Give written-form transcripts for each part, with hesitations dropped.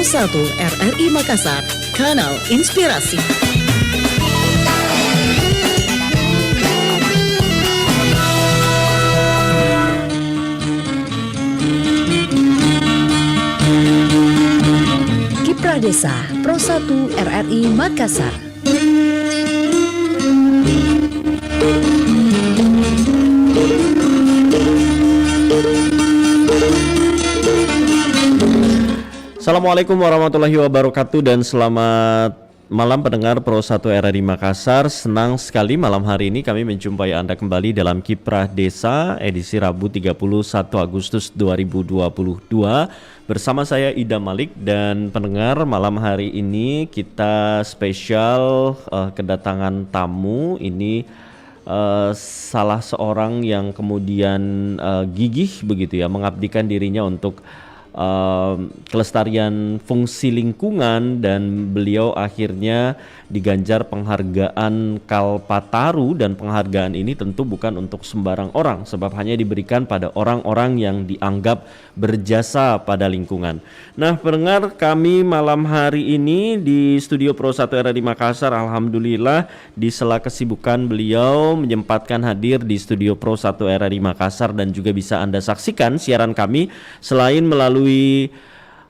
1 RRI Makassar, Kanal Inspirasi. Kiprah Desa Pro 1 RRI Makassar. Assalamualaikum warahmatullahi wabarakatuh dan selamat malam pendengar Pro 1 RRI Makassar. Senang sekali malam hari ini kami menjumpai Anda kembali dalam Kiprah Desa edisi Rabu 31 Agustus 2022 bersama saya Ida Malik. Dan pendengar, malam hari ini kita spesial kedatangan tamu. Ini salah seorang yang kemudian gigih begitu ya, mengabdikan dirinya untuk kelestarian fungsi lingkungan, dan beliau akhirnya diganjar penghargaan Kalpataru, dan penghargaan ini tentu bukan untuk sembarang orang sebab hanya diberikan pada orang-orang yang dianggap berjasa pada lingkungan. Nah, pendengar, kami malam hari ini di Studio Pro 1 RRI Makassar, alhamdulillah di sela kesibukan beliau menyempatkan hadir di Studio Pro 1 RRI Makassar, dan juga bisa Anda saksikan siaran kami selain melalui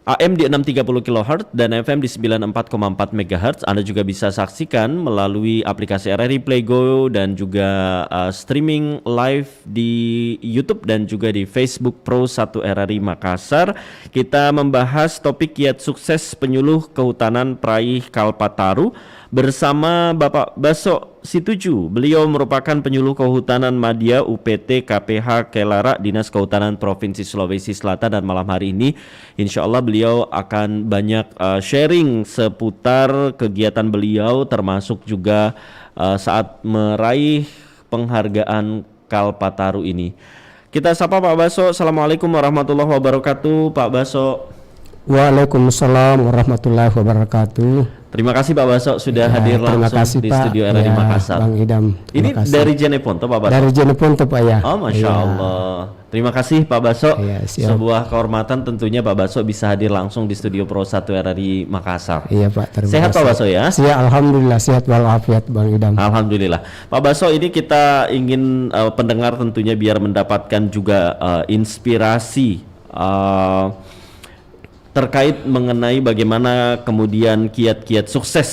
AM di 630 kHz dan FM di 94,4 MHz. Anda juga bisa saksikan melalui aplikasi RRI Playgo dan juga streaming live di YouTube dan juga di Facebook Pro 1 RRI Makassar. Kita membahas topik kiat sukses penyuluh kehutanan peraih Kalpataru bersama Bapak Baso Situju. Beliau merupakan penyuluh kehutanan Madya UPT KPH Kelara Dinas Kehutanan Provinsi Sulawesi Selatan, dan malam hari ini insya Allah beliau akan banyak sharing seputar kegiatan beliau, termasuk juga saat meraih penghargaan Kalpataru ini. Kita sapa Pak Baso. Assalamualaikum warahmatullahi wabarakatuh, Pak Baso. Waalaikumsalam warahmatullahi wabarakatuh. Terima kasih Pak Baso sudah hadir langsung di Studio RRI Makassar. Bang Idam. Ini dari Jeneponto Pak Baso? Dari Jeneponto Pak ya. Oh, Masya Allah. Terima kasih Pak Baso. Sebuah kehormatan tentunya Pak Baso bisa hadir langsung di Studio Pro 1 RRI Makassar. Iya Pak, terima sehat kasih. Pak Baso ya? Sehat, alhamdulillah, sehat walafiat Bang Idam. Alhamdulillah. Pak Baso, ini kita ingin pendengar tentunya biar mendapatkan juga inspirasi terkait mengenai bagaimana kemudian kiat-kiat sukses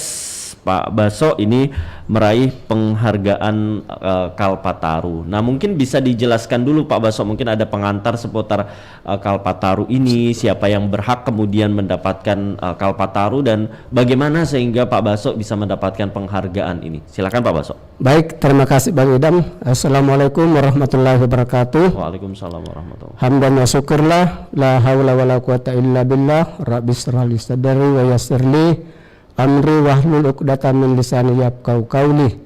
Pak Baso ini meraih penghargaan Kalpataru. Nah, mungkin bisa dijelaskan dulu Pak Baso, mungkin ada pengantar seputar Kalpataru ini, siapa yang berhak kemudian mendapatkan Kalpataru, dan bagaimana sehingga Pak Baso bisa mendapatkan penghargaan ini. Silakan Pak Baso. Baik, terima kasih Bang Idam. Assalamualaikum warahmatullahi wabarakatuh. Waalaikumsalam warahmatullahi wabarakatuh. Hamdan wa syukurlah, la haula wala quwata illa billah, rabbi shrah li sadri wa yassir li amri wahlul 'uqdatam min lisani yafqahu qawli.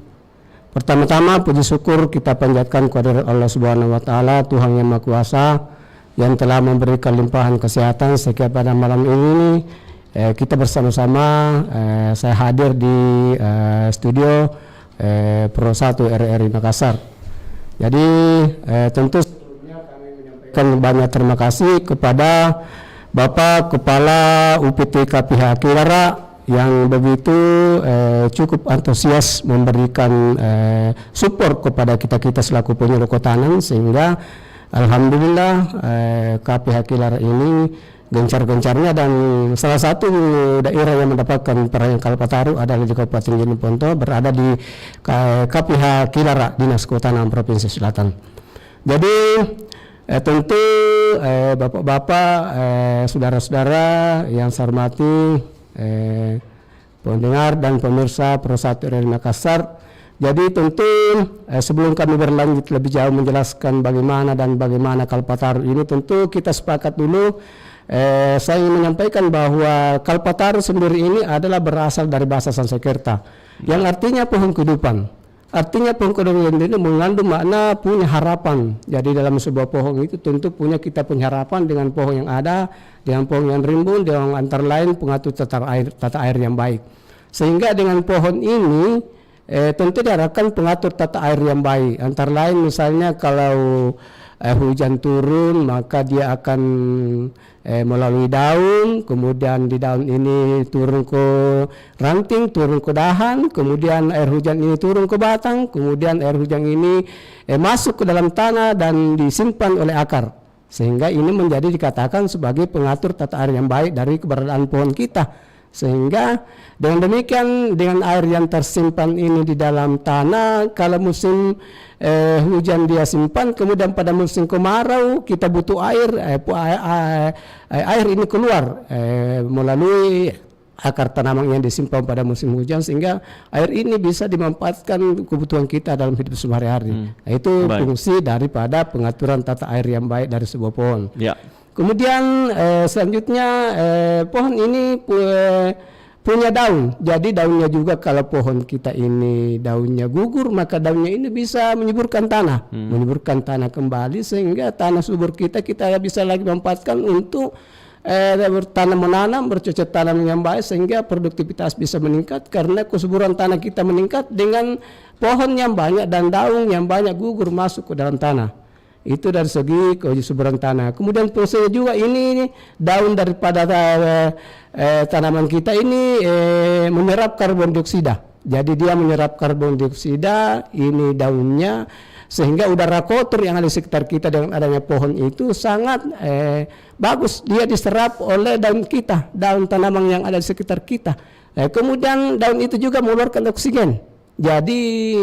Pertama-tama puji syukur kita panjatkan kepada Allah Subhanahu wa taala, Tuhan yang Maha Kuasa, yang telah memberikan limpahan kesehatan sehingga pada malam ini kita bersama-sama saya hadir di studio Pro 1 RRI Makassar. Jadi tentu sebelumnya kami menyampaikan banyak terima kasih kepada Bapak Kepala UPT KPH Kelara yang begitu cukup antusias memberikan support kepada kita selaku penyuluh kehutanan, sehingga alhamdulillah KPH Kelara ini gencar-gencarnya, dan salah satu daerah yang mendapatkan penghargaan Kalpataru adalah di Kabupaten Jeneponto, berada di KPH Kelara Dinas Kehutanan Provinsi Selatan. Jadi tentu bapak-bapak, saudara-saudara yang saya hormati, pendengar dan pemirsa Pro 1 RRI Makassar. Jadi tentu sebelum kami berlanjut lebih jauh menjelaskan bagaimana Kalpataru ini, tentu kita sepakat dulu. Saya ingin menyampaikan bahwa Kalpataru sendiri ini adalah berasal dari bahasa Sanskerta yang artinya pohon kehidupan. Artinya pohon kehidupan ini mengandung makna punya harapan. Jadi dalam sebuah pohon itu tentu kita punya harapan dengan pohon yang ada, dengan pohon yang rimbun, dengan antara lain pengatur tata air yang baik. Sehingga dengan pohon ini tentu diharapkan pengatur tata air yang baik. Antara lain misalnya kalau hujan turun, maka dia akan melalui daun, kemudian di daun ini turun ke ranting, turun ke dahan, kemudian air hujan ini turun ke batang, kemudian air hujan ini masuk ke dalam tanah dan disimpan oleh akar, sehingga ini menjadi dikatakan sebagai pengatur tata air yang baik dari keberadaan pohon kita. Sehingga dengan demikian, dengan air yang tersimpan ini di dalam tanah, kalau musim hujan dia simpan, kemudian pada musim kemarau kita butuh air, air ini keluar melalui akar tanaman yang disimpan pada musim hujan, sehingga air ini bisa dimanfaatkan kebutuhan kita dalam hidup sehari-hari. Nah, itu fungsi daripada pengaturan tata air yang baik dari sebuah pohon. Ya. Kemudian selanjutnya pohon ini punya daun. Jadi daunnya juga, kalau pohon kita ini daunnya gugur, maka daunnya ini bisa menyuburkan tanah, menyuburkan tanah kembali, sehingga tanah subur kita bisa lagi manfaatkan untuk bertanam menanam, bercocok tanam yang baik, sehingga produktivitas bisa meningkat karena kesuburan tanah kita meningkat dengan pohon yang banyak dan daun yang banyak gugur masuk ke dalam tanah. Itu dari segi kesuburan tanah. Kemudian fungsinya juga ini daun daripada tanaman kita ini menyerap karbon dioksida. Jadi dia menyerap karbon dioksida ini daunnya, sehingga udara kotor yang ada di sekitar kita dengan adanya pohon itu sangat bagus. Dia diserap oleh daun kita, daun tanaman yang ada di sekitar kita. Kemudian daun itu juga mengeluarkan oksigen. Jadi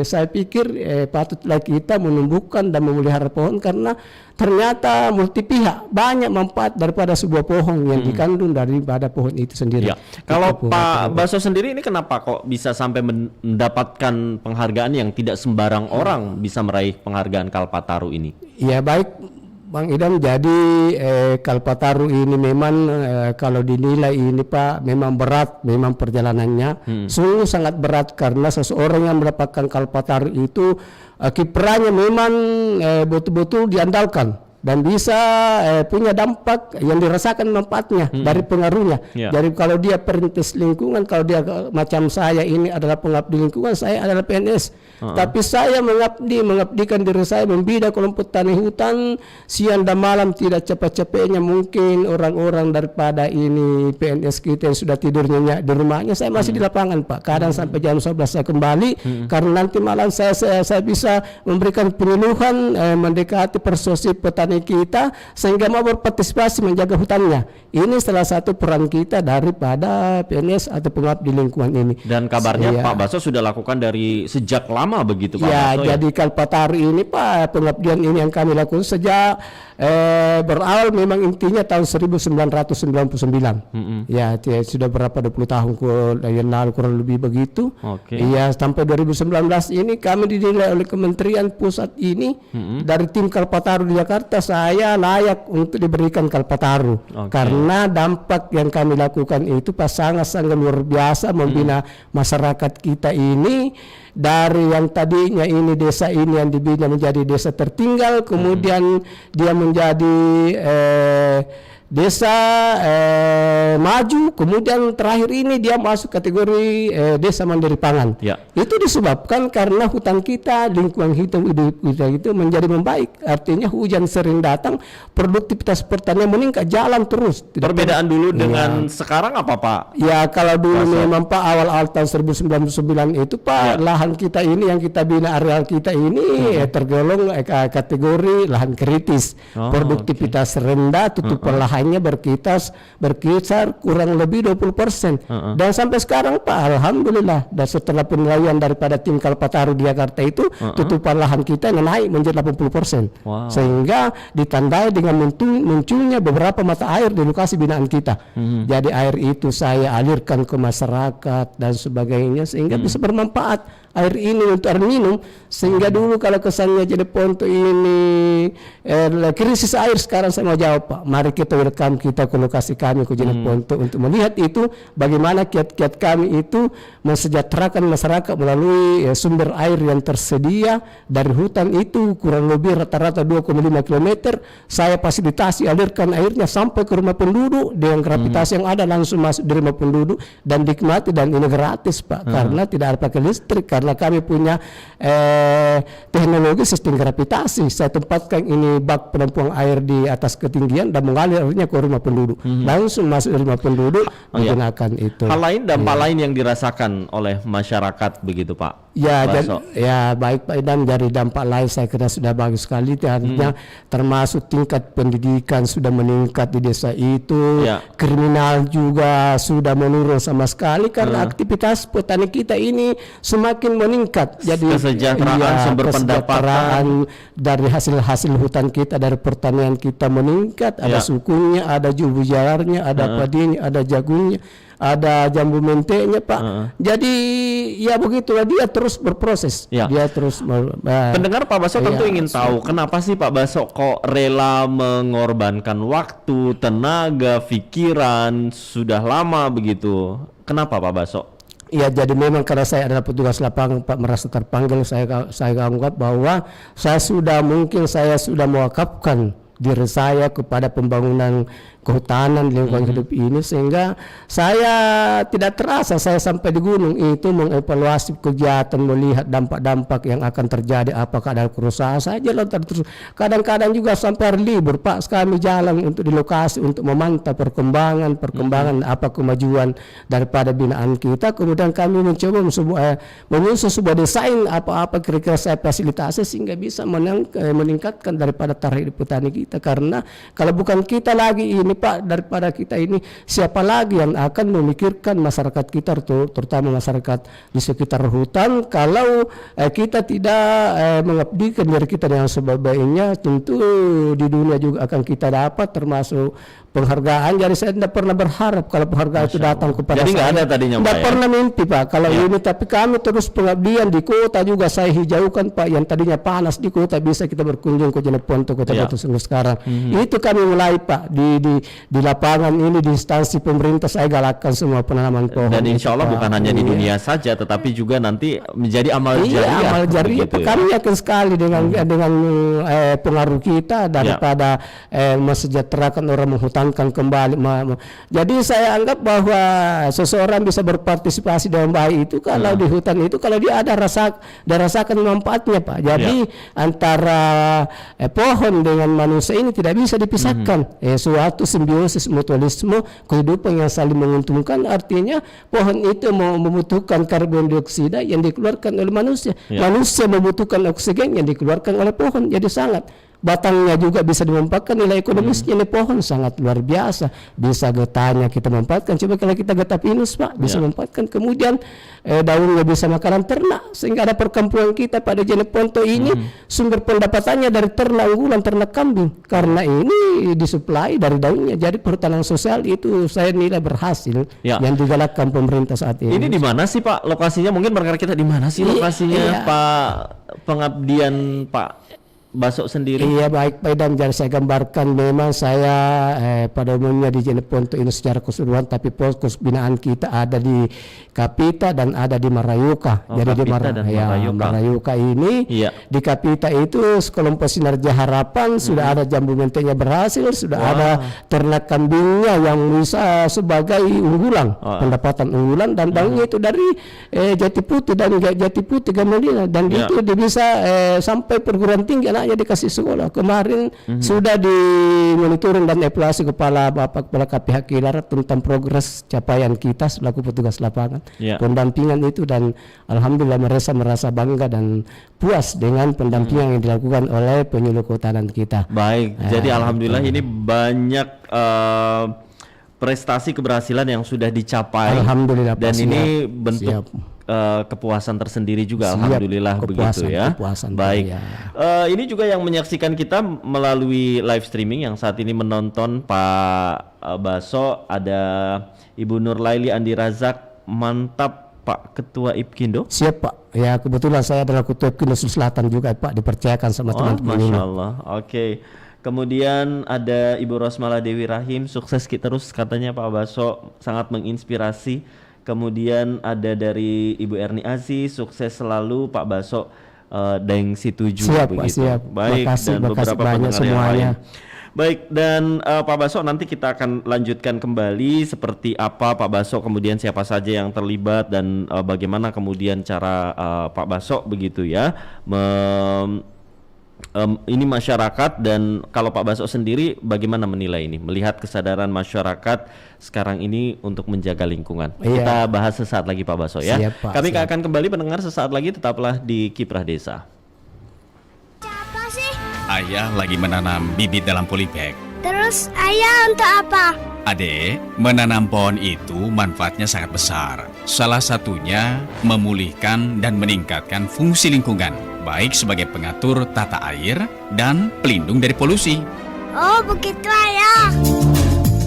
saya pikir patutlah kita menumbuhkan dan memelihara pohon, karena ternyata multi pihak, banyak manfaat daripada sebuah pohon yang dikandung daripada pohon itu sendiri. Ya. Kalau Pak Baso sendiri ini kenapa kok bisa sampai mendapatkan penghargaan yang tidak sembarang orang bisa meraih penghargaan Kalpataru ini? Ya baik Bang Idam, jadi Kalpataru ini memang kalau dinilai ini Pak, memang berat, memang perjalanannya sungguh sangat berat, karena seseorang yang mendapatkan Kalpataru itu kiprahnya memang betul-betul diandalkan dan bisa punya dampak yang dirasakan manfaatnya dari pengaruhnya. Jadi kalau dia perintis lingkungan, kalau dia macam saya ini adalah pengabdi lingkungan, saya adalah PNS. Tapi saya mengabdikan diri saya, membina kelompok tani hutan siang dan malam, tidak capek-capeknya mungkin orang-orang daripada ini PNS kita yang sudah tidur nyenyak di rumahnya. Saya masih di lapangan Pak, kadang sampai jam 11 saya kembali, karena nanti malam saya bisa memberikan penyuluhan mendekati persuasi petani kita sehingga mau berpartisipasi menjaga hutannya. Ini salah satu peran kita daripada PNS atau pengabdi lingkungan ini. Dan kabarnya Pak Baso sudah lakukan dari sejak lama begitu Pak ya, Baso, jadi Kalpataru ini Pak, pengabdian ini yang kami lakukan sejak berawal memang intinya tahun 1999. Ya, sudah berapa 20 tahun yang lalu kurang lebih begitu. Ya, sampai 2019 ini kami dinilai oleh Kementerian Pusat ini dari tim Kalpataru di Jakarta, saya layak untuk diberikan Kalpataru karena dampak yang kami lakukan itu Pak sangat-sangat luar biasa, membina masyarakat kita ini dari yang tadinya ini desa ini yang dibina menjadi desa tertinggal, kemudian dia menjadi desa maju, kemudian terakhir ini dia masuk kategori desa mandiri pangan. Itu disebabkan karena hutan kita, lingkungan kita itu menjadi membaik. Artinya hujan sering datang, produktivitas pertanian meningkat, jalan terus. Perbedaan dulu dengan sekarang apa Pak? Ya, kalau dulu memang Pak awal-awal tahun 1999 itu Pak lahan kita ini yang kita bina, areal kita ini tergolong kategori lahan kritis. Produktivitas rendah, tutupan lahan hanya berkisar kurang lebih 20%. Dan sampai sekarang Pak, alhamdulillah, dan setelah penilaian daripada tim Kalpataru di Jakarta itu, tutupan lahan kita naik menjadi 80%. Sehingga ditandai dengan munculnya beberapa mata air di lokasi binaan kita. Jadi air itu saya alirkan ke masyarakat dan sebagainya, sehingga bisa bermanfaat air ini untuk air minum. Sehingga dulu kalau kesannya jadi Ponto ini krisis air, sekarang saya mau jawab Pak, mari kita welcome kita ke lokasi kami ke Jenet Ponto untuk melihat itu bagaimana kiat-kiat kami itu mensejahterakan masyarakat melalui sumber air yang tersedia dari hutan itu kurang lebih rata-rata 2,5 km. Saya fasilitasi alirkan airnya sampai ke rumah penduduk dengan gravitasi yang ada, langsung masuk di rumah penduduk dan nikmati, dan ini gratis Pak, karena tidak ada pakai listrik, karena karena kami punya teknologi sistem gravitasi. Saya tempatkan ini bak penampungan air di atas ketinggian dan mengalir airnya ke rumah penduduk. Langsung masuk ke rumah penduduk menggunakan itu. Hal lain, dampak lain yang dirasakan oleh masyarakat begitu Pak? Ya, Baso. ya baik Pak Idam, dari dampak lain saya kira sudah bagus sekali, artinya termasuk tingkat pendidikan sudah meningkat di desa itu, Ya. kriminal juga sudah menurun sama sekali karena aktivitas petani kita ini semakin meningkat. Jadi Kesejahteraan, sumber kesejahteraan dari hasil hutan kita, dari pertanian kita meningkat, ada sukunya, ada jubu jalarnya, ada padinya, ada jagungnya, ada jambu mentenya Pak. Jadi ya begitulah, dia terus berproses. Ya. Dia terus Pendengar Pak Baso tentu ingin tahu kenapa sih Pak Baso kok rela mengorbankan waktu, tenaga, pikiran sudah lama begitu. Kenapa Pak Baso? Ya, jadi memang karena saya adalah petugas lapangan Pak, merasa terpanggil, saya anggap bahwa saya sudah mewakafkan diri saya kepada pembangunan kehutanan di lingkungan hidup ini, sehingga saya tidak terasa saya sampai di gunung itu mengevaluasi kegiatan, melihat dampak-dampak yang akan terjadi, apakah ada kerusakan. Saya jalan terus, kadang-kadang juga sampai hari libur Pak, kami jalan untuk di lokasi untuk memantau perkembangan apa kemajuan daripada binaan kita. Kemudian kami mencoba menyusun sebuah desain apa kira-kira saya fasilitasi sehingga bisa meningkatkan daripada taraf hidup petani kita. Karena kalau bukan kita lagi ini Pak, daripada kita ini siapa lagi yang akan memikirkan masyarakat kita, terutama masyarakat di sekitar hutan, kalau kita tidak mengabdikan diri kita dengan sebaik-baiknya, tentu di dunia juga akan kita dapat termasuk penghargaan. Jadi saya tidak pernah berharap kalau penghargaan itu datang kepada Jadi saya. nggak ada tadinya Tidak Pak, ya? pernah mimpi Pak kalau ini, tapi kami terus pengabdian di kota juga saya hijaukan Pak, yang tadinya panas di kota bisa kita berkunjung ke Jeneponto, kota Batu Sungguh sekarang. Itu kami mulai Pak di lapangan ini, di instansi pemerintah saya galakkan semua penanaman pohon. Dan insya Allah Pak. bukan hanya di dunia saja, tetapi juga nanti menjadi amal jariah. Amal jariah. begitu ya? Kami yakin sekali dengan pengaruh kita daripada mesejahterakan orang, menghutankan kembali. Jadi saya anggap bahwa seseorang bisa berpartisipasi dengan baik itu kalau di hutan itu, kalau dia rasakan manfaatnya Pak. Jadi antara pohon dengan manusia ini tidak bisa dipisahkan. Suatu simbiosis mutualisme, kehidupan yang saling menguntungkan. Artinya pohon itu membutuhkan karbon dioksida yang dikeluarkan oleh manusia. Manusia membutuhkan oksigen yang dikeluarkan oleh pohon. Jadi sangat batangnya juga bisa dimanfaatkan, nilai ekonomisnya ini pohon sangat luar biasa. Bisa getahnya kita manfaatkan. Coba kalau kita getah pinus Pak, bisa manfaatkan. Kemudian daunnya bisa makanan ternak, sehingga ada perkampungan kita pada Jeneponto ini sumber pendapatannya dari ternak unggulan, ternak kambing, karena ini disuplai dari daunnya. Jadi perhutanan sosial itu saya nilai berhasil yang digalakkan pemerintah saat ini. Ini di mana sih Pak lokasinya? Mungkin mereka kita di mana sih lokasinya Pak, pengabdian Pak Baso sendiri? Iya baik Pak Idam, jadi saya gambarkan memang saya pada umumnya di Jeneponto ini secara keseluruhan, tapi fokus binaan kita ada di Kapita dan ada di Marayuka. Jadi di Marayuka ini di Kapita itu kelompok Sinarja Harapan sudah ada jambu mentenya berhasil, sudah ada ternak kambingnya yang bisa sebagai unggulan, pendapatan unggulan, dan daunnya itu dari Jati Putih dan Jati Putih Gamelina, dan itu dia bisa sampai perguruan tinggi anaknya dikasih sekolah. Kemarin sudah dimonitoring dan evaluasi kepala KPH Kilarat tentang progres capaian kita selaku petugas lapangan, pendampingan itu, dan alhamdulillah merasa bangga dan puas dengan pendampingan yang dilakukan oleh penyuluh kehutanan kita. Baik, jadi alhamdulillah ini banyak prestasi keberhasilan yang sudah dicapai. Alhamdulillah, dan ini bentuk kepuasan tersendiri juga. Alhamdulillah begitu ya. Baik. Ini juga yang menyaksikan kita melalui live streaming yang saat ini menonton Pak Baso, ada Ibu Nurlaili Andi Razak. Mantap Pak Ketua IPKINDO. Siap Pak. Ya kebetulan saya adalah Ketua IPKINDO Selatan juga Pak, dipercayakan sama teman-teman. Masya Allah. Oke. Kemudian ada Ibu Rosmala Dewi Rahim, sukses terus katanya Pak Baso, sangat menginspirasi. Kemudian ada dari Ibu Erni Aziz, sukses selalu Pak Baso, Deng Situju. Siap begitu. Pak, siap. Baik, makasih, dan beberapa pendengar yang lain. Baik, dan Pak Baso nanti kita akan lanjutkan kembali seperti apa Pak Baso, kemudian siapa saja yang terlibat dan bagaimana kemudian cara Pak Baso begitu ya ini masyarakat, dan kalau Pak Baso sendiri bagaimana menilai ini, melihat kesadaran masyarakat sekarang ini untuk menjaga lingkungan. Iya. Kita bahas sesaat lagi Pak Baso ya. Siap, Pak, Kami siap. akan kembali mendengar sesaat lagi, tetaplah di Kiprah Desa. Apa sih? Ayah lagi menanam bibit dalam polybag. Terus ayah untuk apa? Adek, menanam pohon itu manfaatnya sangat besar. Salah satunya memulihkan dan meningkatkan fungsi lingkungan, baik sebagai pengatur tata air dan pelindung dari polusi. Oh begitu ayah.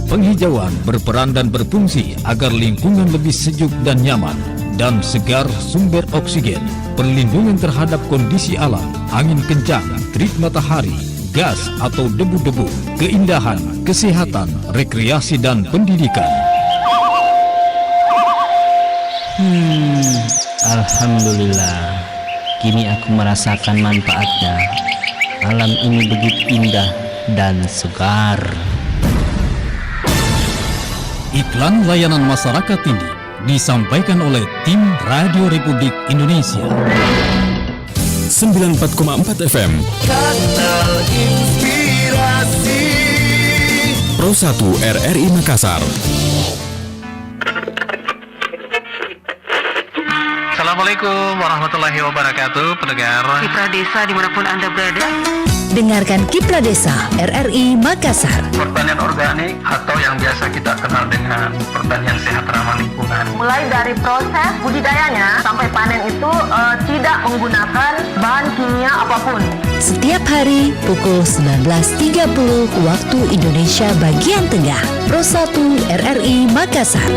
Penghijauan berperan dan berfungsi agar lingkungan lebih sejuk dan nyaman, dan segar sumber oksigen, perlindungan terhadap kondisi alam, angin kencang, terik matahari, gas atau debu-debu, keindahan, kesehatan, rekreasi dan pendidikan. Alhamdulillah, kini aku merasakan manfaatnya. Alam ini begitu indah dan segar. Iklan layanan masyarakat ini disampaikan oleh tim Radio Republik Indonesia. 94,4 FM Kanal Inspirasi Pro 1 RRI Makassar. Assalamualaikum warahmatullahi wabarakatuh, pendengar Kiprah Desa dimanapun Anda berada. Dengarkan Kiprah Desa RRI Makassar. pertanian organik atau yang biasa kita kenal dengan pertanian sehat ramah lingkungan. Mulai dari proses budidayanya sampai panen itu tidak menggunakan bahan kimia apapun. Setiap hari pukul 19.30 waktu Indonesia bagian Tengah. Pro 1 RRI Makassar.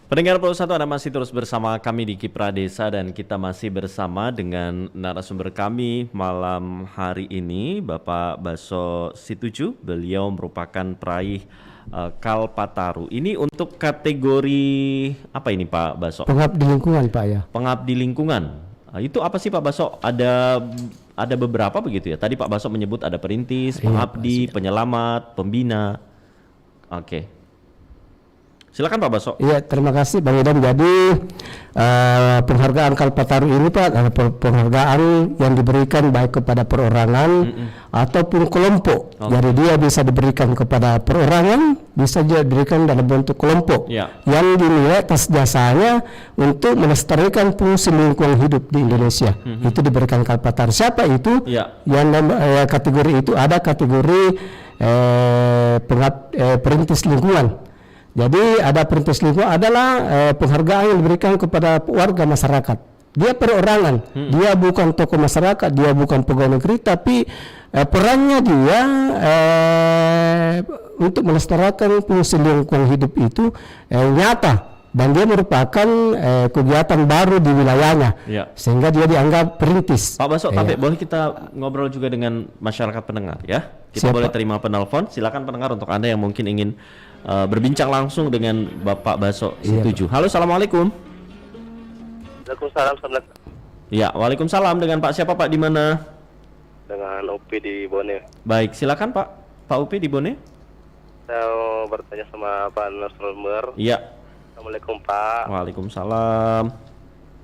Pendengar Pro 1, Anda masih terus bersama kami di Kiprah Desa, dan kita masih bersama dengan narasumber kami malam hari ini, Bapak Baso Situju. Beliau merupakan peraih Kalpataru. Ini untuk kategori apa ini Pak Baso? Pengabdi lingkungan Pak ya. Pengabdi lingkungan. Itu apa sih Pak Baso? Ada beberapa begitu ya. Tadi Pak Baso menyebut ada perintis, pengabdi, penyelamat, pembina. Oke. Silakan Pak Baso. Iya, terima kasih Bang Idam. Jadi penghargaan Kalpataru ini Pak adalah penghargaan yang diberikan baik kepada perorangan ataupun kelompok. Jadi dia bisa diberikan kepada perorangan, bisa juga diberikan dalam bentuk kelompok yang dinilai atas jasanya untuk melestarikan fungsi lingkungan hidup di Indonesia. Itu diberikan Kalpataru. Siapa itu? Yang kategori itu ada kategori perintis lingkungan. Jadi ada perintis lingkungan adalah penghargaan yang diberikan kepada warga masyarakat. Dia perorangan, dia bukan tokoh masyarakat, dia bukan pegawai negeri, tapi perannya dia untuk melestarikan fungsi lingkungan hidup itu nyata, dan dia merupakan kegiatan baru di wilayahnya, sehingga dia dianggap perintis. Pak Baso, tapi boleh kita ngobrol juga dengan masyarakat pendengar ya? Kita boleh terima penelpon. Silakan pendengar, untuk Anda yang mungkin ingin berbincang langsung dengan Bapak Baso Situju. Halo, assalamualaikum. Waalaikumsalam. Ya, waalaikumsalam. Dengan Pak siapa Pak, di mana? Dengan Upi di Bone. Baik, silakan Pak. Pak Upi di Bone. Saya mau bertanya sama Pak Narasumber. Iya. Assalamualaikum Pak. Waalaikumsalam.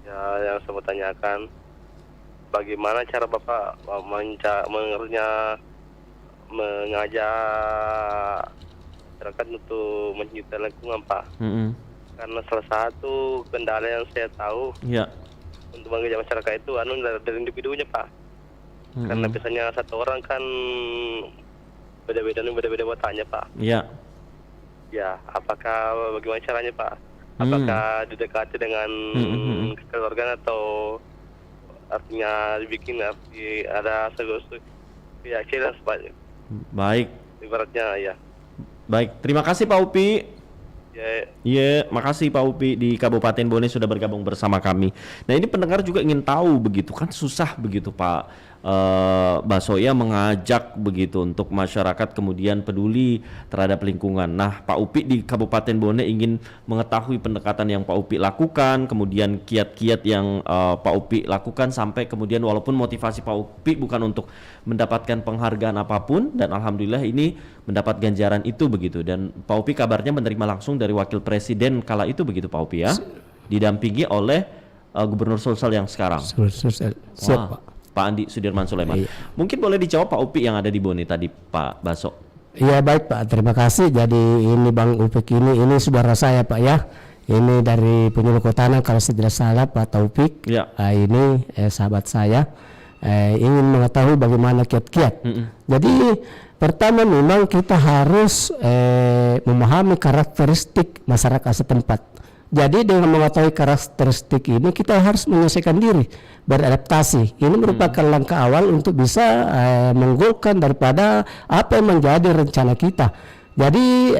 Ya, yang saya mau tanyakan, bagaimana cara Bapak mengajak masyarakat untuk mencintai lingkungan Pak? Karena salah satu kendala yang saya tahu untuk mengajak masyarakat itu dari individunya Pak. Karena biasanya satu orang kan beda-beda wataknya Pak. Ya, apakah bagaimana caranya Pak? Apakah didekati dengan keluarga atau artinya dibikin ada keyakinan sebanyak? Baik. Ibaratnya ya. Baik, terima kasih Pak Upi. Makasih Pak Upi di Kabupaten Bone sudah bergabung bersama kami. Nah, ini pendengar juga ingin tahu begitu kan, susah begitu Pak Mbak Soya mengajak begitu untuk masyarakat kemudian peduli terhadap lingkungan. Nah, Pak Upik di Kabupaten Bone ingin mengetahui pendekatan yang Pak Upik lakukan, kemudian kiat-kiat yang Pak Upik lakukan sampai kemudian walaupun motivasi Pak Upik bukan untuk mendapatkan penghargaan apapun, dan alhamdulillah ini mendapat ganjaran itu begitu. Dan Pak Upik kabarnya menerima langsung dari Wakil Presiden kala itu begitu Pak Upik ya, didampingi oleh Gubernur Sulsel yang sekarang. Siap, Pak. Pak Andi Sudirman Sulaiman. Iya. Mungkin boleh dijawab Pak Upik yang ada di Bone tadi Pak Baso. Iya baik Pak, terima kasih. Jadi ini Bang Upik ini saudara saya Pak ya. Ini dari penyuluh Kehutanan kalau saya tidak salah Pak Taufik. Ya. Ini sahabat saya. Ingin mengetahui bagaimana kiat-kiat. Jadi pertama memang kita harus memahami karakteristik masyarakat setempat. Jadi dengan mengetahui karakteristik ini kita harus menyesuaikan diri, beradaptasi. Ini merupakan langkah awal untuk bisa menggolkan daripada apa yang menjadi rencana kita. Jadi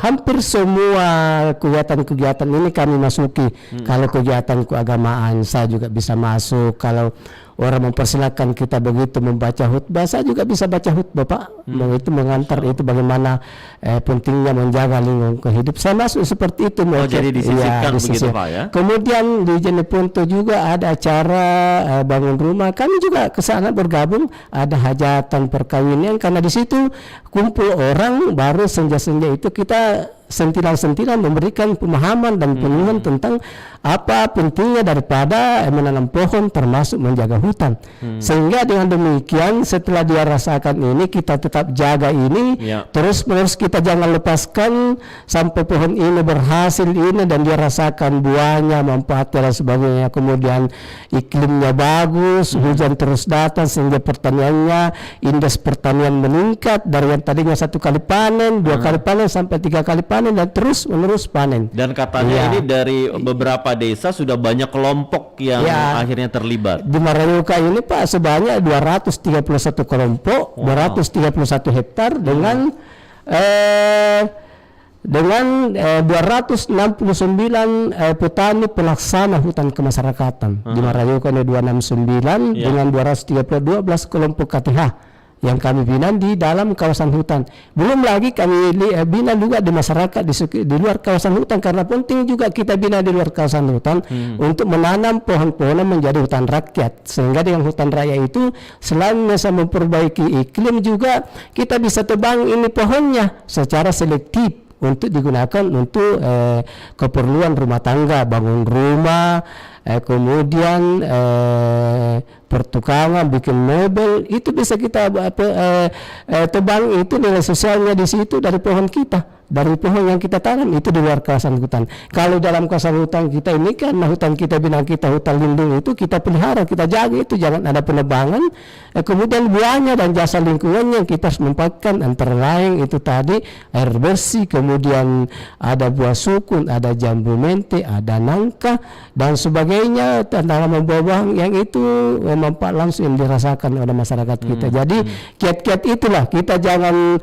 hampir semua kegiatan-kegiatan ini kami masuki. Kalau kegiatan keagamaan saya juga bisa masuk. Kalau orang mempersilakan kita begitu membaca khutbah, saya juga bisa baca khutbah Pak. Itu mengantar itu bagaimana pentingnya menjaga lingkungan hidup. Saya masuk seperti itu. Jadi disisipkan begitu Pak ya. Kemudian di Jeneponto juga ada acara bangun rumah. Kami juga ke sana bergabung. Ada hajatan perkawinan karena di situ kumpul orang baru senja-senja itu kita sentilan-sentilan memberikan pemahaman dan penyuluhan tentang apa pentingnya daripada menanam pohon termasuk menjaga hutan. Sehingga dengan demikian setelah dia rasakan ini kita tetap jaga ini, terus menerus kita jangan lepaskan sampai pohon ini berhasil ini dan dia rasakan buahnya, manfaatnya dan sebagainya. Kemudian iklimnya bagus, hujan terus datang sehingga pertaniannya, indeks pertanian meningkat dari yang tadinya 1 kali panen, 2 kali panen sampai 3 kali panen dan terus menerus panen. Dan katanya ini dari beberapa desa sudah banyak kelompok yang akhirnya terlibat. Di Marayuka ini Pak sebanyak 231 kelompok, 231 hektar dengan 269 petani pelaksana hutan kemasyarakatan. Di Marayuka ini 269 dengan 232 kelompok KTH yang kami bina di dalam kawasan hutan. Belum lagi kami bina juga di masyarakat di luar kawasan hutan, karena penting juga kita bina di luar kawasan hutan untuk menanam pohon-pohon menjadi hutan rakyat. Sehingga dengan hutan raya itu selain bisa memperbaiki iklim juga kita bisa tebang ini pohonnya secara selektif untuk digunakan untuk keperluan rumah tangga, bangun rumah, kemudian pertukangan, bikin mebel, itu bisa kita tebang itu nilai sosialnya di situ dari pohon kita, dari pohon yang kita tanam itu di luar kawasan hutan. Kalau dalam kawasan hutan kita ini karena hutan kita bina kita hutan lindung itu kita pelihara, kita jaga itu jangan ada penebangan. Kemudian buahnya dan jasa lingkungannya kita harus manfaatkan antara lain itu tadi air bersih, kemudian ada buah sukun, ada jambu mente, ada nangka dan sebagainya, tanaman buah-buahan yang itu manfaat langsung yang dirasakan oleh masyarakat kita. Jadi kiat-kiat itulah kita jangan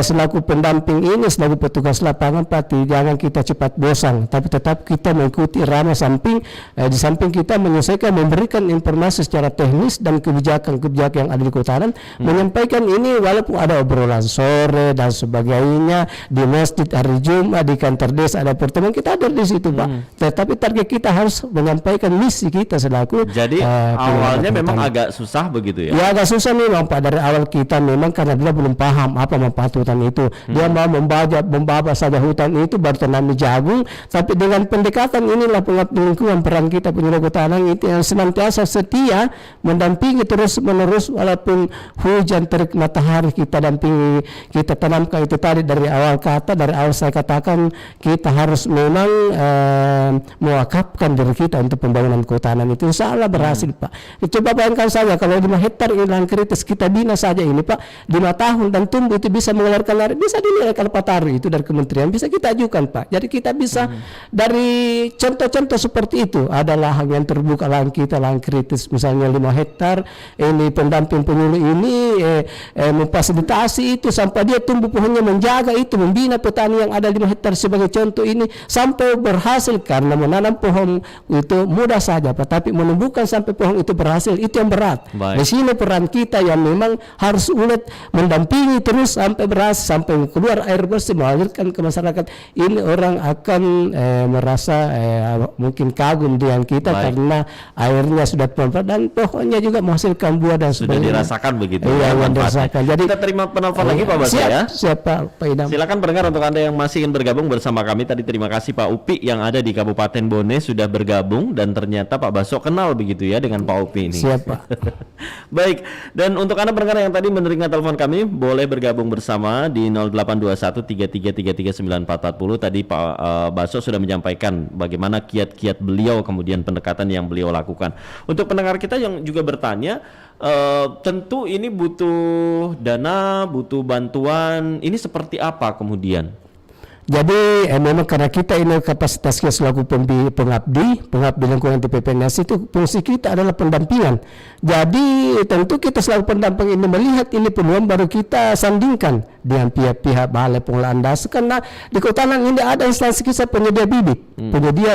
selaku pendamping ini, selaku petugas lapangan Pak, jangan kita cepat bosan, tapi tetap kita mengikuti irama samping di samping kita menyelesaikan memberikan informasi secara teknis dan kebijakan-kebijakan yang ada di kehutanan, menyampaikan ini walaupun ada obrolan sore dan sebagainya di masjid hari Jumat, di kantor desa ada pertemuan, kita ada di situ Pak. Tetapi target kita harus menyampaikan misi kita selaku. Jadi awalnya memang agak susah begitu ya? Ya agak susah memang Pak dari awal kita memang karena dia belum paham apa manfaat hutan itu. Dia mau membawa saja hutan itu baru tanami jagung, tapi dengan pendekatan inilah pengabdi lingkungan peran kita penyuluh kehutanan itu yang senantiasa setia mendampingi terus menerus walaupun hujan terik matahari kita dampingi, kita tanamkan itu tadi dari awal dari awal saya katakan kita harus memang mewakafkan diri kita untuk pembangunan kehutanan itu insya Allah berhasil Pak. Coba bayangkan saja kalau 5 hektar lahan kritis kita bina saja ini Pak 5 tahun dan tumbuh itu bisa mengeluarkan air, bisa dinilai kalpataru itu dari kementerian bisa kita ajukan Pak. Jadi kita bisa dari contoh-contoh seperti itu, ada lahan yang terbuka, lahan kita lahan kritis misalnya 5 hektar, ini pendamping penyuluh ini memfasilitasi itu sampai dia tumbuh pohonnya, menjaga itu, membina petani yang ada 5 hektar sebagai contoh ini sampai berhasil. Karena menanam pohon itu mudah saja Pak, tapi menumbuhkan sampai pohon itu berhasil itu yang berat. Di sini peran kita yang memang harus ulet mendampingi terus sampai berhasil, sampai keluar air bersih, mengalirkan ke masyarakat. Ini orang akan merasa mungkin kagum dengan kita karena airnya sudah bermanfaat dan pohonnya juga menghasilkan buah dan sudah sebagainya. Dirasakan begitu. Iya, dirasakan. Jadi kita terima penelpon lagi Pak Baso ya. Siapa Pak Idam? Silakan pendengar, untuk Anda yang masih ingin bergabung bersama kami tadi, terima kasih Pak Upi yang ada di Kabupaten Bone sudah bergabung, dan ternyata Pak Baso kenal begitu ya dengan Pak Upi ini. Siapa? Baik, dan untuk Anda pendengar yang tadi menerima telepon kami, boleh bergabung bersama di 082133339440. Tadi Pak Baso sudah menyampaikan bagaimana kiat-kiat beliau, kemudian pendekatan yang beliau lakukan. Untuk pendengar kita yang juga bertanya, tentu ini butuh dana, butuh bantuan, ini seperti apa kemudian? Jadi memang karena kita ini kapasitasnya selaku pengabdi lingkungan TPPNS, itu fungsi kita adalah pendampingan. Jadi tentu kita selaku pendamping ini melihat ini peluang, baru kita sandingkan dengan pihak-pihak Balai Pengelolaan Dasar, karena di Kota Tanang ini ada instansi kita penyedia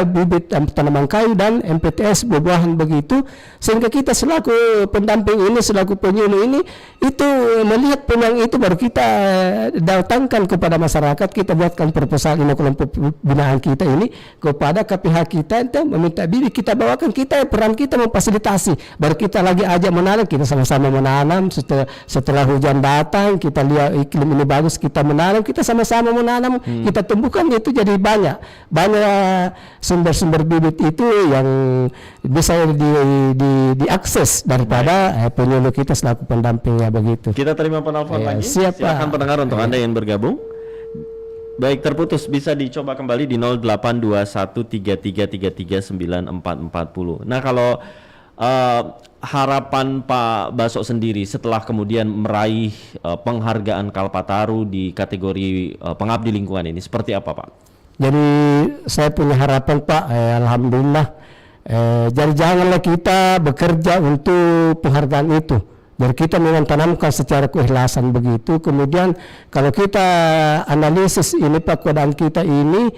bibit tanaman kayu dan MPTS buah-buahan begitu, sehingga kita selaku pendamping ini, selaku penyuluh ini itu melihat peluang itu, baru kita datangkan kepada masyarakat, kita buatkan proposal ini kelompok binaan kita ini kepada pihak kita itu meminta bibit, kita bawakan, kita peran kita memfasilitasi, baru kita lagi ajak menanam, kita sama-sama menanam. Setelah hujan datang, kita lihat iklim ini bagus, kita menanam, kita sama-sama menanam, kita tumbuhkan itu jadi banyak sumber-sumber bibit itu yang bisa diakses daripada penyuluh kita selaku pendampingnya begitu. Kita terima penelpon lagi. Silakan pendengar untuk Anda yang bergabung. Baik, terputus, bisa dicoba kembali di 082133339440. Nah, kalau harapan Pak Baso sendiri setelah kemudian meraih penghargaan Kalpataru di kategori pengabdi lingkungan ini, seperti apa Pak? Jadi saya punya harapan Pak, alhamdulillah. Jadi janganlah kita bekerja untuk penghargaan itu. Jadi kita memang tanamkan secara keikhlasan begitu. Kemudian kalau kita analisis ini Pak, keadaan kita ini,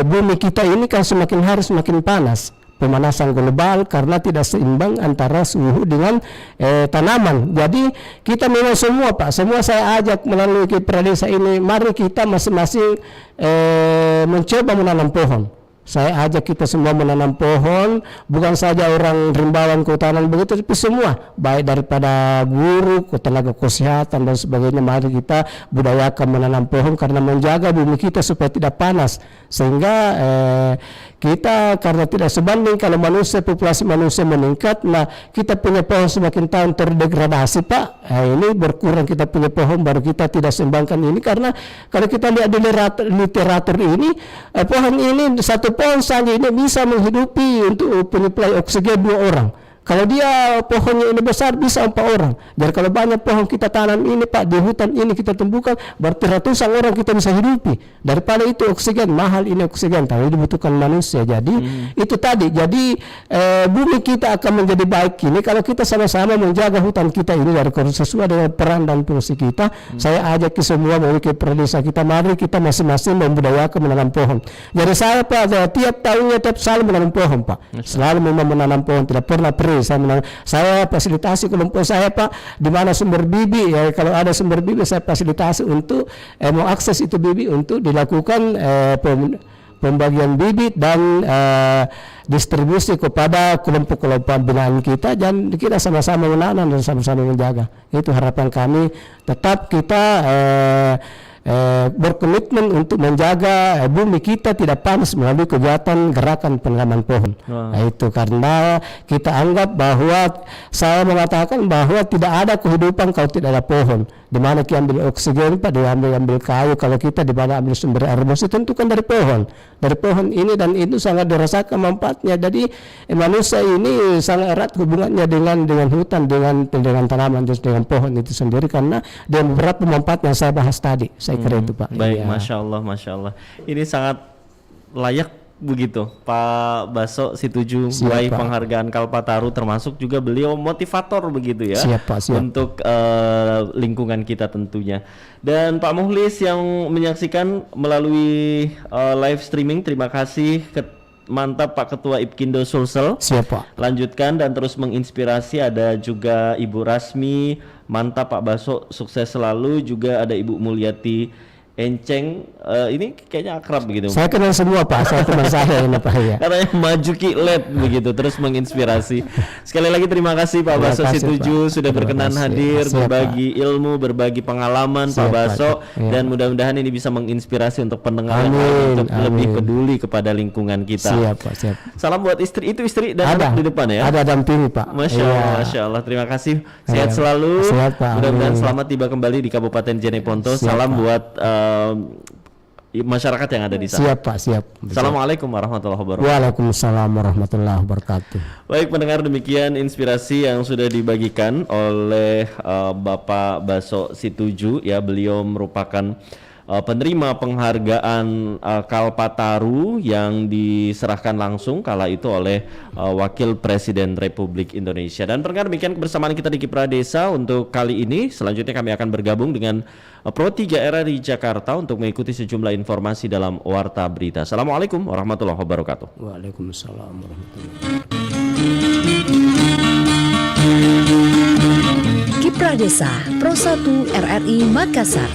bumi kita ini kan semakin hari semakin panas. Pemanasan global karena tidak seimbang antara suhu dengan tanaman. Jadi kita memang semua Pak, semua saya ajak melalui Kepra Desa ini, mari kita masing-masing mencoba menanam pohon. Saya ajak kita semua menanam pohon, bukan saja orang Rimbawan Kota Tanang begitu, tapi semua, baik daripada guru, tenaga kesehatan dan sebagainya. Mari kita budayakan menanam pohon karena menjaga bumi kita supaya tidak panas, sehingga kita karena tidak sebanding kalau populasi manusia meningkat, nah kita punya pohon semakin tahun terdegradasi Pak. Ini berkurang kita punya pohon, baru kita tidak seimbangkan ini, karena kalau kita lihat di literatur ini, pohon ini satu pohon saja ini bisa menghidupi untuk penyuplai oksigen 2 orang. Kalau dia pohonnya ini besar bisa 4 orang. Jadi kalau banyak pohon kita tanam ini Pak, di hutan ini kita tumbuhkan, berarti ratusan orang kita bisa hidupi. Daripada itu oksigen, mahal ini oksigen, tapi dibutuhkan manusia. Jadi itu tadi, jadi bumi kita akan menjadi baik ini kalau kita sama-sama menjaga hutan kita ini dari sesuai dengan peran dan fungsi kita. Saya ajak ke semua memiliki desa kita, mari kita masing-masing membudayakan menanam pohon. Jadi saya Pak, tiap tahunnya selalu menanam pohon Pak. Selalu memang menanam pohon, tidak pernah saya fasilitasi kelompok saya Pak, di mana sumber bibit ya, kalau ada sumber bibit saya fasilitasi untuk mengakses itu bibit untuk dilakukan pembagian bibit dan distribusi kepada kelompok-kelompok binaan kita, dan kita sama-sama menanam dan sama-sama menjaga. Itu harapan kami, tetap kita berkomitmen untuk menjaga bumi kita tidak panas melalui kegiatan gerakan penanaman pohon. Nah, itu karena kita anggap bahwa saya mengatakan bahwa tidak ada kehidupan kalau tidak ada pohon. Di mana kita ambil oksigen Pak, diambil kayu, kalau kita di mana ambil sumber air bersih tentu kan dari pohon. Dari pohon ini, dan itu sangat dirasakan manfaatnya. Jadi manusia ini sangat erat hubungannya dengan hutan, dengan tanaman, dengan pohon itu sendiri, karena dia beberapa manfaat yang saya bahas tadi. Saya Saya kira itu Pak. Baik, Ya. Masya Allah. Ini sangat layak begitu Pak Baso Situju meraih penghargaan Kalpataru, termasuk juga beliau motivator begitu ya. Siap, Pak, siap. Untuk lingkungan kita tentunya. Dan Pak Muhlis yang menyaksikan melalui live streaming, terima kasih. Mantap Pak Ketua Ipkindo Sulsel. Siap Pak. Lanjutkan dan terus menginspirasi. Ada juga Ibu Rasmi. Mantap Pak Baso, sukses selalu. Juga ada Ibu Mulyati Enceng, ini kayaknya akrab begitu. Saya kenal semua Pak, saya teman saya ini Pak ya. Katanya maju kilet begitu, terus menginspirasi. Sekali lagi terima kasih Pak Baso Situju sudah berkenan hadir, berbagi ilmu, berbagi pengalaman Pak Baso, dan mudah-mudahan ini bisa menginspirasi untuk pendengar yang lain untuk lebih peduli kepada lingkungan kita. Siap Pak, siap. Salam buat istri, itu istri dan anak di depan ya. Ada dampingi Pak. Masya Allah, terima kasih. Sehat selalu. Sehat, Pak. Mudah-mudahan selamat tiba kembali di Kabupaten Jeneponto. Salam buat masyarakat yang ada di sana. Siap Pak, siap. Assalamualaikum warahmatullahi wabarakatuh. Waalaikumsalam warahmatullahi wabarakatuh. Baik pendengar, demikian inspirasi yang sudah dibagikan oleh Bapak Baso Situju ya. Beliau merupakan penerima penghargaan Kalpataru yang diserahkan langsung kala itu oleh Wakil Presiden Republik Indonesia. Dan pendengar, demikian kebersamaan kita di Kiprah Desa untuk kali ini. Selanjutnya kami akan bergabung dengan Pro 3 RRI Jakarta untuk mengikuti sejumlah informasi dalam Warta Berita. Assalamualaikum warahmatullahi wabarakatuh. Waalaikumsalam warahmatullahi wabarakatuh. Kiprah Desa Pro 1 RRI Makassar.